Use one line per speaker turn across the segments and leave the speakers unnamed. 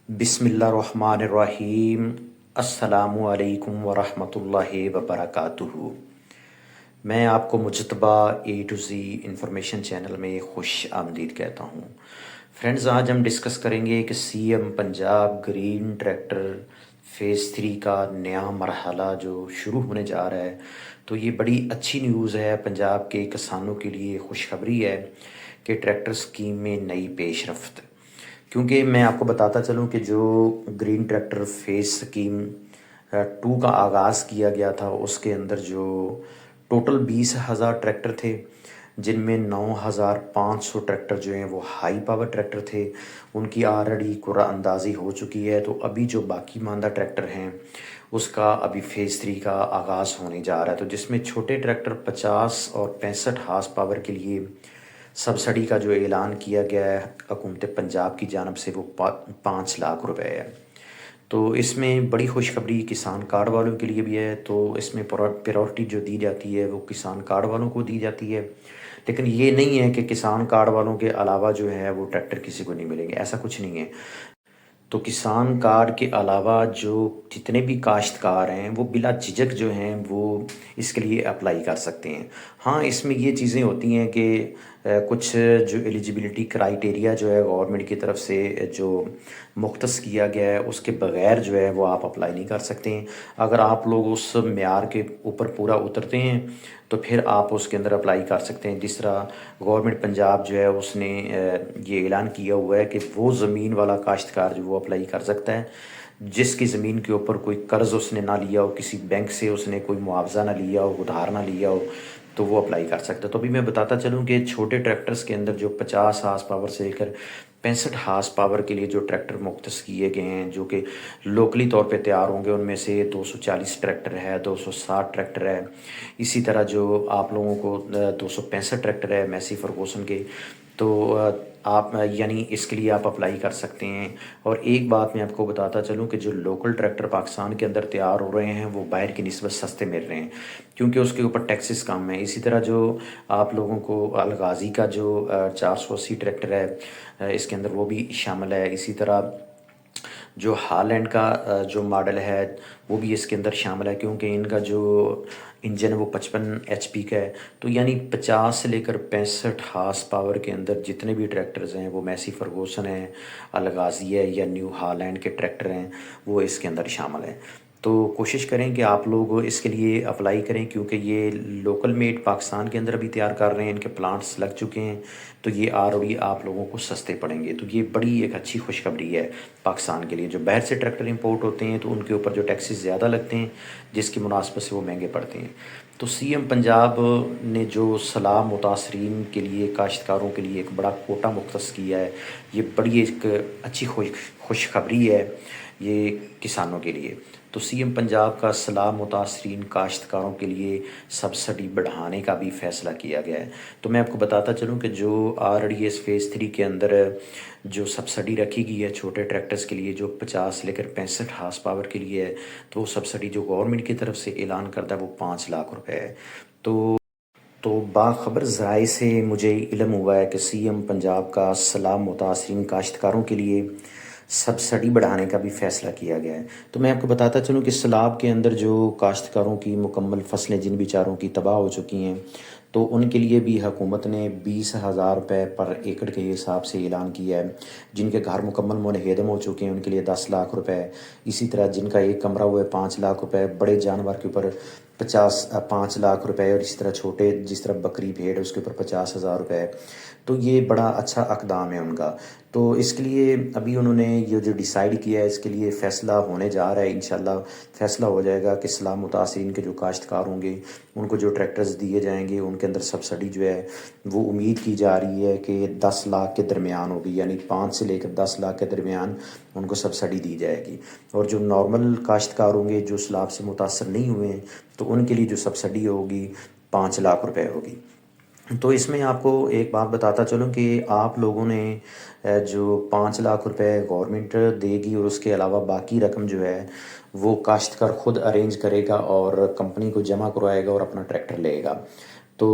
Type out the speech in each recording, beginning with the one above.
بسم اللہ الرحمن الرحیم۔ السلام علیکم ورحمۃ اللہ وبرکاتہ۔ میں آپ کو مجتبیٰ اے ٹو زی انفارمیشن چینل میں خوش آمدید کہتا ہوں۔ فرینڈز، آج ہم ڈسکس کریں گے کہ C M Punjab green tractor phase 3 کا نیا مرحلہ جو شروع ہونے جا رہا ہے، تو یہ بڑی اچھی نیوز ہے پنجاب کے کسانوں کے لیے، خوشخبری ہے کہ ٹریکٹر اسکیم میں نئی پیش رفت۔ کیونکہ میں آپ کو بتاتا چلوں کہ جو گرین ٹریکٹر فیز اسکیم 2 کا آغاز کیا گیا تھا، اس کے اندر جو ٹوٹل 20,000 ٹریکٹر تھے، جن میں 9,500 ٹریکٹر جو ہیں وہ ہائی پاور ٹریکٹر تھے، ان کی آلریڈی قرعہ اندازی ہو چکی ہے۔ تو ابھی جو باقی ماندہ ٹریکٹر ہیں اس کا ابھی فیز 3 کا آغاز ہونے جا رہا ہے، تو جس میں چھوٹے ٹریکٹر 50 اور 65 ہارس پاور کے لیے سبسڈی کا جو اعلان کیا گیا ہے حکومت پنجاب کی جانب سے، وہ 5 لاکھ روپے ہے۔ تو اس میں بڑی خوشخبری کسان کارڈ والوں کے لیے بھی ہے، تو اس میں پریورٹی جو دی جاتی ہے وہ کسان کارڈ والوں کو دی جاتی ہے۔ لیکن یہ نہیں ہے کہ کسان کارڈ والوں کے علاوہ جو ہے وہ ٹریکٹر کسی کو نہیں ملیں گے، ایسا کچھ نہیں ہے۔ تو کسان کارڈ کے علاوہ جو جتنے بھی کاشتکار ہیں وہ بلا جھجک جو ہیں وہ اس کے لیے اپلائی کر سکتے ہیں۔ ہاں، اس میں یہ چیزیں ہوتی ہیں کہ کچھ جو ایلیجیبلٹی کرائیٹیریا جو ہے گورنمنٹ کی طرف سے جو مختص کیا گیا ہے، اس کے بغیر جو ہے وہ آپ اپلائی نہیں کر سکتے ہیں۔ اگر آپ لوگ اس معیار کے اوپر پورا اترتے ہیں تو پھر آپ اس کے اندر اپلائی کر سکتے ہیں۔ جس طرح گورنمنٹ پنجاب جو ہے اس نے یہ اعلان کیا ہوا ہے کہ وہ زمین والا کاشتکار جو وہ اپلائی کر سکتا ہے جس کی زمین کے اوپر کوئی قرض اس نے نہ لیا ہو، کسی بینک سے اس نے کوئی معاوضہ نہ لیا ہو، ادھار نہ لیا ہو، تو وہ اپلائی کر سکتا ہے۔ تو ابھی میں بتاتا چلوں کہ چھوٹے ٹریکٹرز کے اندر جو 50 ہارس پاور سے لے کر 65 ہارس پاور کے لیے جو ٹریکٹر مختص کیے گئے ہیں، جو کہ لوکلی طور پہ تیار ہوں گے، ان میں سے 240 ٹریکٹر ہے، 260 ٹریکٹر ہے۔ اسی طرح جو آپ لوگوں کو 265 ٹریکٹر ہے میسی فرگوسن کے، تو آپ یعنی اس کے لیے آپ اپلائی کر سکتے ہیں۔ اور ایک بات میں آپ کو بتاتا چلوں کہ جو لوکل ٹریکٹر پاکستان کے اندر تیار ہو رہے ہیں وہ باہر کی نسبت سستے مل رہے ہیں، کیونکہ اس کے اوپر ٹیکسز کم ہیں۔ اسی طرح جو آپ لوگوں کو الغازی کا جو 480 ٹریکٹر ہے، اس کے اندر وہ بھی شامل ہے۔ اسی طرح جو ہالینڈ کا جو ماڈل ہے وہ بھی اس کے اندر شامل ہے، کیونکہ ان کا جو انجن ہے وہ 55 ایچ پی کا ہے۔ تو یعنی 50 سے لے کر 65 ہارس پاور کے اندر جتنے بھی ٹریکٹرز ہیں، وہ میسی فرگوسن ہیں، الغازی ہے یا نیو ہالینڈ کے ٹریکٹر ہیں، وہ اس کے اندر شامل ہیں۔ تو کوشش کریں کہ آپ لوگ اس کے لیے اپلائی کریں، کیونکہ یہ لوکل میڈ پاکستان کے اندر بھی تیار کر رہے ہیں، ان کے پلانٹس لگ چکے ہیں، تو یہ آلریڈی آپ لوگوں کو سستے پڑیں گے۔ تو یہ بڑی ایک اچھی خوشخبری ہے پاکستان کے لیے۔ جو باہر سے ٹریکٹر امپورٹ ہوتے ہیں تو ان کے اوپر جو ٹیکسز زیادہ لگتے ہیں، جس کی مناسبت سے وہ مہنگے پڑتے ہیں۔ تو سی ایم پنجاب نے جو صلاح متاثرین کے لیے، کاشتکاروں کے لیے ایک بڑا کوٹا مختص کیا ہے، یہ بڑی ایک اچھی خوشخبری ہے یہ کسانوں کے لیے۔ تو سی ایم پنجاب کا صلاح متاثرین کاشتکاروں کے لیے سبسڈی بڑھانے کا بھی فیصلہ کیا گیا ہے۔ تو میں آپ کو بتاتا چلوں کہ جو آلریڈی اس فیز 3 کے اندر جو سبسڈی رکھی گئی ہے چھوٹے ٹریکٹرز کے لیے، جو 50 سے لے کر 65 ہارس پاور کے لیے ہے، تو وہ سبسڈی جو گورنمنٹ کی طرف سے اعلان کرتا ہے وہ 5 لاکھ روپے ہے۔ تو باخبر ذرائع سے مجھے علم ہوا ہے کہ سی ایم پنجاب کا صلاح متاثرین کاشتکاروں کے لیے سبسڈی بڑھانے کا بھی فیصلہ کیا گیا ہے۔ تو میں آپ کو بتاتا چلوں کہ سیلاب کے اندر جو کاشتکاروں کی مکمل فصلیں جن بیچاروں کی تباہ ہو چکی ہیں، تو ان کے لیے بھی حکومت نے 20,000 روپے پر ایکڑ کے حساب سے اعلان کیا ہے۔ جن کے گھر مکمل منہدم ہو چکے ہیں ان کے لیے 10 لاکھ روپے۔ اسی طرح جن کا ایک کمرہ ہوا ہے 5 لاکھ روپے، بڑے جانور کے اوپر 5 لاکھ روپے، اور اسی طرح چھوٹے جس طرح بکری بھیڑ اس کے اوپر 50,000 روپے۔ تو یہ بڑا اچھا اقدام ہے ان کا۔ تو اس کے لیے ابھی انہوں نے یہ جو ڈیسائیڈ کیا ہے، اس کے لیے فیصلہ ہونے جا رہا ہے۔ انشاءاللہ فیصلہ ہو جائے گا کہ صلاح متاثرین کے جو کاشتکار ہوں گے ان کو جو ٹریکٹرز دیے جائیں گے، ان کے اندر سبسڈی جو ہے وہ امید کی جا رہی ہے کہ 10 لاکھ کے درمیان ہوگی، یعنی 5 سے لے کر 10 لاکھ کے درمیان ان کو سبسڈی دی جائے گی۔ اور جو نارمل کاشتکار ہوں گے جو سیلاب سے متاثر نہیں ہوئے ہیں، تو ان کے لیے جو سبسڈی ہوگی 5 لاکھ روپے ہوگی۔ تو اس میں آپ کو ایک بات بتاتا چلوں کہ آپ لوگوں نے جو 5 لاکھ روپے گورنمنٹ دے گی، اور اس کے علاوہ باقی رقم جو ہے وہ کاشتکار خود ارینج کرے گا اور کمپنی کو جمع کروائے گا اور اپنا ٹریکٹر لے گا۔ تو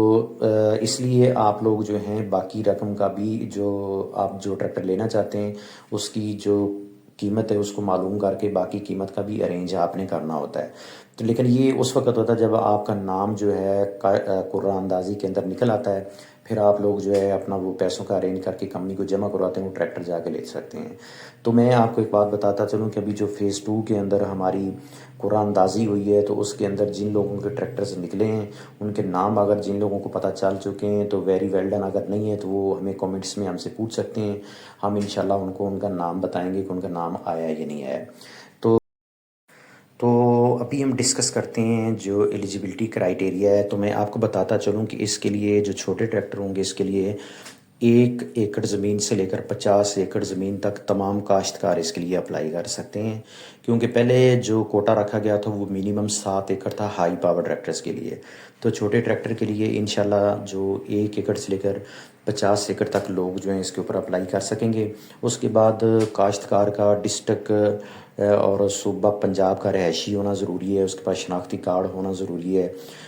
اس لیے آپ لوگ جو ہیں باقی رقم کا بھی جو آپ جو ٹریکٹر لینا چاہتے ہیں اس کی جو قیمت ہے اس کو معلوم کر کے باقی قیمت کا بھی ارینج آپ نے کرنا ہوتا ہے. تو لیکن یہ اس وقت ہوتا ہے جب آپ کا نام جو ہے قرعہ اندازی کے اندر نکل آتا ہے، پھر آپ لوگ جو ہے اپنا وہ پیسوں کا ارینج کر کے کمپنی کو جمع کرواتے ہیں، وہ ٹریکٹر جا کے لے سکتے ہیں. تو میں آپ کو ایک بات بتاتا چلوں کہ ابھی جو فیز 2 کے اندر ہماری قرعہ اندازی ہوئی ہے تو اس کے اندر جن لوگوں کے ٹریکٹرز نکلے ہیں ان کے نام اگر جن لوگوں کو پتہ چل چکے ہیں تو ویری ویل ڈن، اگر نہیں ہے تو وہ ہمیں کامنٹس میں ہم سے پوچھ سکتے ہیں، ہم انشاءاللہ ان کو ان کا نام بتائیں گے کہ ان کا نام آیا یا نہیں آیا. تو ابھی ہم ڈسکس کرتے ہیں جو ایلیجیبلٹی کرائیٹیریا ہے. تو میں آپ کو بتاتا چلوں کہ اس کے لیے جو چھوٹے ٹریکٹر ہوں گے اس کے لیے 1 ایکڑ زمین سے لے کر 50 ایکڑ زمین تک تمام کاشتکار اس کے لیے اپلائی کر سکتے ہیں، کیونکہ پہلے جو کوٹا رکھا گیا تھا وہ منیمم 7 ایکڑ تھا ہائی پاور ٹریکٹرز کے لیے. تو چھوٹے ٹریکٹر کے لیے انشاءاللہ جو 1 ایکڑ سے لے کر 50 ایکڑ تک لوگ جو ہیں اس کے اوپر اپلائی کر سکیں گے. اس کے بعد کاشتکار کا ڈسٹرک اور صوبہ پنجاب کا رہائشی ہونا ضروری ہے، اس کے پاس شناختی کارڈ ہونا ضروری ہے،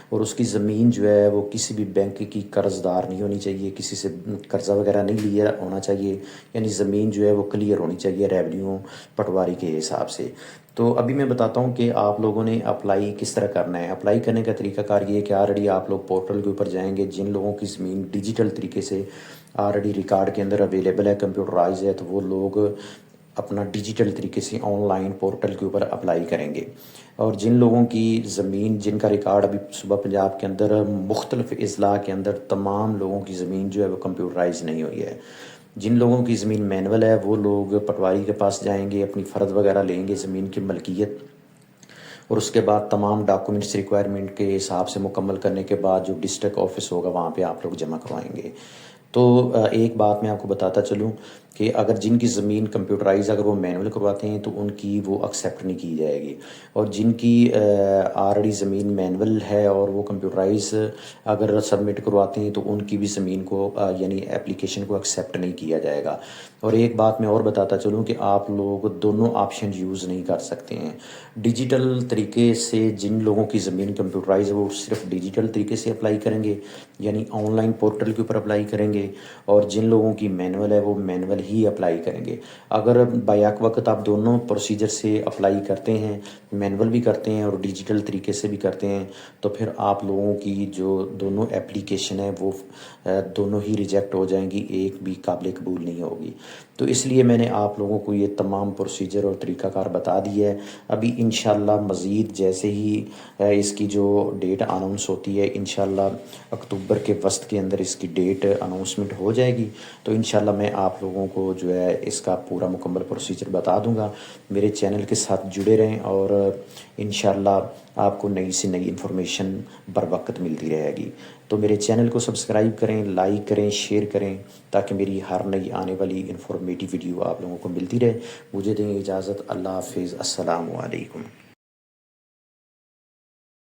اور اس کی زمین جو ہے وہ کسی بھی بینک کی قرض دار نہیں ہونی چاہیے، کسی سے قرضہ وغیرہ نہیں لیا ہونا چاہیے، یعنی زمین جو ہے وہ کلیئر ہونی چاہیے ریونیو پٹواری کے حساب سے. تو ابھی میں بتاتا ہوں کہ آپ لوگوں نے اپلائی کس طرح کرنا ہے. اپلائی کرنے کا طریقہ کار یہ ہے کہ آلریڈی آپ لوگ پورٹل کے اوپر جائیں گے. جن لوگوں کی زمین ڈیجیٹل طریقے سے آلریڈی ریکارڈ کے اندر اویلیبل ہے، کمپیوٹرائز ہے، تو وہ لوگ اپنا ڈیجیٹل طریقے سے آن لائن پورٹل کے اوپر اپلائی کریں گے. اور جن لوگوں کی زمین جن کا ریکارڈ ابھی صوبہ پنجاب کے اندر مختلف اضلاع کے اندر تمام لوگوں کی زمین جو ہے وہ کمپیوٹرائز نہیں ہوئی ہے، جن لوگوں کی زمین مینول ہے وہ لوگ پٹواری کے پاس جائیں گے، اپنی فرد وغیرہ لیں گے زمین کی ملکیت، اور اس کے بعد تمام ڈاکومنٹس ریکوائرمنٹ کے حساب سے مکمل کرنے کے بعد جو ڈسٹرکٹ آفس ہوگا وہاں پہ آپ لوگ جمع کروائیں گے. تو ایک بات میں آپ کو بتاتا چلوں کہ اگر جن کی زمین کمپیوٹرائز اگر وہ مینول کرواتے ہیں تو ان کی وہ ایکسیپٹ نہیں کی جائے گی، اور جن کی آلریڈی زمین مینول ہے اور وہ کمپیوٹرائز اگر سبمٹ کرواتے ہیں تو ان کی بھی زمین کو یعنی اپلیکیشن کو ایکسیپٹ نہیں کیا جائے گا. اور ایک بات میں اور بتاتا چلوں کہ آپ لوگ دونوں آپشن یوز نہیں کر سکتے ہیں. ڈیجیٹل طریقے سے جن لوگوں کی زمین کمپیوٹرائز ہے وہ صرف ڈیجیٹل طریقے سے اپلائی کریں گے، یعنی آن لائن پورٹل کے اوپر اپلائی کریں گے، اور جن لوگوں کی مینول ہے وہ مینول ہی اپلائی کریں گے. اگر بیک وقت آپ دونوں پروسیجر سے اپلائی کرتے ہیں، مینول بھی کرتے ہیں اور ڈیجیٹل طریقے سے بھی کرتے ہیں، تو پھر آپ لوگوں کی جو دونوں اپلیکیشن ہے وہ دونوں ہی ریجیکٹ ہو جائیں گی، ایک بھی قابل قبول نہیں ہوگی. تو اس لیے میں نے آپ لوگوں کو یہ تمام پروسیجر اور طریقہ کار بتا دی ہے. ابھی انشاءاللہ مزید جیسے ہی اس کی جو ڈیٹ اناؤنس ہوتی ہے انشاءاللہ اکتوبر کے وسط کے اندر اس کی ڈیٹ اناؤنسمنٹ ہو جائے گی، تو انشاءاللہ میں آپ لوگوں کو جو ہے اس کا پورا مکمل پروسیجر بتا دوں گا. میرے چینل کے ساتھ جڑے رہیں اور انشاءاللہ آپ کو نئی سے نئی انفارمیشن بر وقت ملتی رہے گی. تو میرے چینل کو سبسکرائب کریں، لائک کریں، شیئر کریں، تاکہ میری ہر نئی آنے والی انفارمیٹیو ویڈیو آپ لوگوں کو ملتی رہے. مجھے دیں اجازت. اللہ حافظ. السلام علیکم.